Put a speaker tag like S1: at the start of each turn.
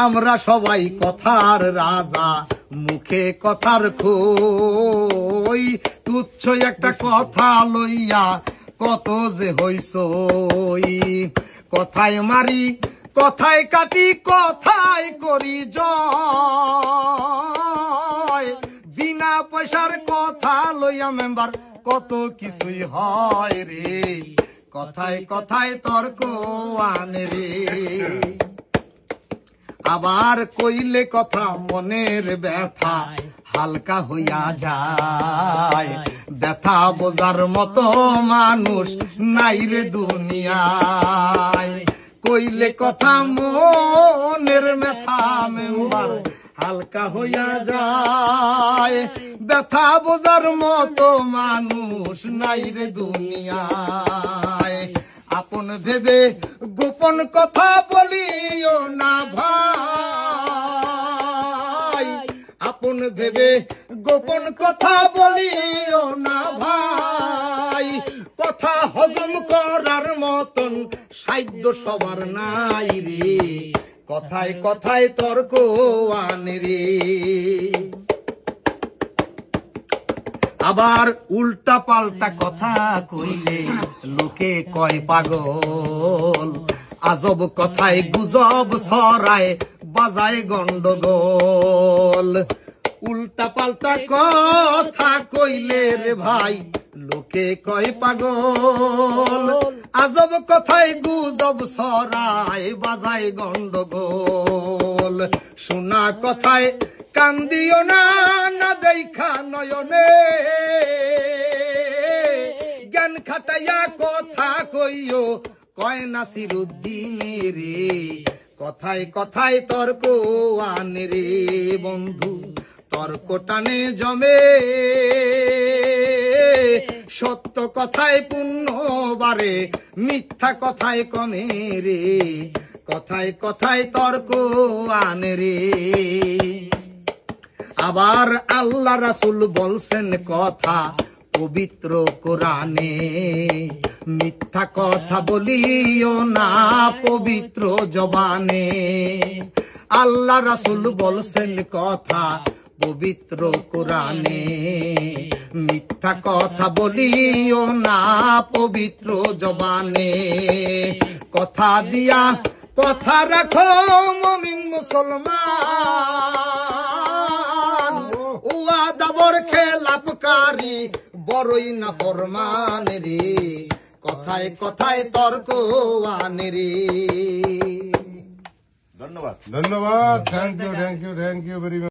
S1: আমরা সবাই কথার রাজা, মুখে কথার খই। তুচ্ছ একটা কথা লইয়া কত যে হইছই। কথায় মারি, কথায় কাটি, কথায় করি জয়। বিনা পয়সার কথা লইয়া মেম্বার কত কিছুই হয় রে। কথায় কথায় তর্ক আনে রে। আবার কইলে কথা মনের ব্যথা হালকা হইয়া যায়। ব্যথা বোঝার মতো মানুষ নাই রে দুনিয়ায়। কইলে কথা মনের ব্যথা মেম্বার হালকা হইয়া যায়। ব্যথা বোঝার মতো মানুষ নাই রে দুনিয়ায়। আপন ভেবে গোপন কথা বলিও না ভাই। আপন ভেবে গোপন কথা বলিও না ভাই। কথা হজম করার মতন সাধ্য সবার নাই রে। কথায় কথায় তর্ক আনে রে। আবার উল্টা পাল্টা কথা কইলে লোকে কয় পাগল। আজব কথায় গুজব ছড়ায়, বাজায় গন্ডগোল। উল্টা পাল্টা কথা কইলে রে ভাই লোকে কয় পাগল। আজব কথায় গুজব ছড়ায়, বাজায় গন্ডগোল। শোনা কথায় কান্দিও না, না দেখা নয়নে। জ্ঞান খাটাইয়া কথা কইও, কয় নাসিরুদ্দিনে রে। কথায় কথায় তর্ক আনে রে বন্ধু। তর্ক টানে জমে, সত্য কথায় পুণ্য বাড়ে, মিথ্যা কথায় কমে রে। কথায় কথায় তর্ক আনে রে। আবার আল্লাহ রাসূল বলছেন কথা পবিত্র কোরআনে। মিথ্যা কথা বলিও না পবিত্র জবানে। আল্লাহ রাসূল বলছেন কথা পবিত্র কোরআনে। মিথ্যা কথা বলিও না পবিত্র জবানে। কথা দিয়া কথা রাখো মুমিন মুসলমান। ওয়াদাবর খেলাপকারী বড়ই না ফরমান রে। কথায় কথায় তর্ক আনে রে।
S2: ধন্যবাদ। Thank you very much.